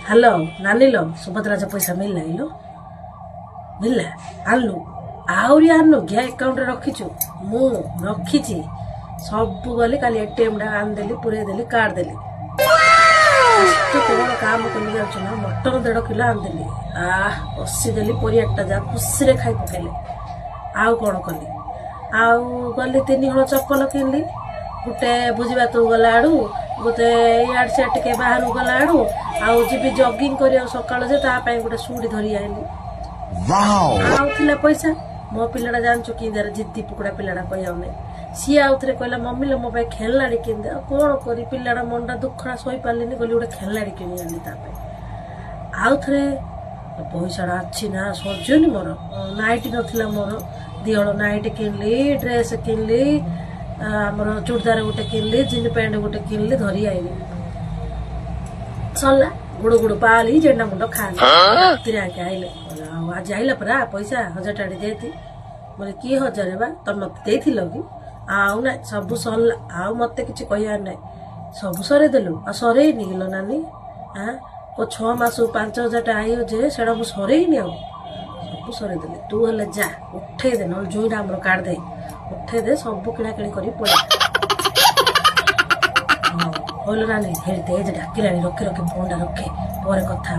Hello नानी लो सुभद्रा पैसा मिलला इलो मिलला आनु आहरी आनु क्या अकाउंट रखीचु मु रखी सब गली काली एटीएम टा आनदेली पुरे देली कार्ड देली कौन काम कर जाऊँ मटन 1.5 किलो आनदेली बसीदेली परियाटा जा खुशी रे खाई पकेले आउ कौन कली आउ गली 3 हल चप्पल किनली गोटे बुझा तू गला आड़ू गोटे इड सियाड टे बाहर गला आड़ू आउ जी जगिंग कर सकाल गोटे सुड़ी धरी आईली आउला पैसा मो पिलाटा जानचु कि जिद्दी पुकड़ा पिलाटा कहना सी आउ थे कहला मम्मी लो मो खेलना किन दे कौन करी पिलाटा मनटा दुखड़ा सही पारे गली गोटे खेलना किणी आनी आउ थे पैसाटा अच्छी ना सजनी मोर नाइट नाला मोर 2 हल नाइट किनली ड्रेस किनली आमर चूड़दार गोटे किनली जीन पैंट गोटे किनली धरी आईली सरला गुड़ गुड़ पाली जेना मुंड खाली आके आइले आज आइला परा पैसा 1000 टाड़ी देती बोले कि 1000 बा तुम मत कि आउ ना सब सरला आउ मत कि कहर ना सब सरे देलु आ सरे निगल नानी हाँ को 6 मास 5000 टा आई जे से सरे सब सरे देले तू हेले जा उठे दे न जोईटा आम काट दे उठे दे सब किणा किणी कर पड़ा नानी हेल्थ डाकिला रखे रखे फोन रखे पर कथा।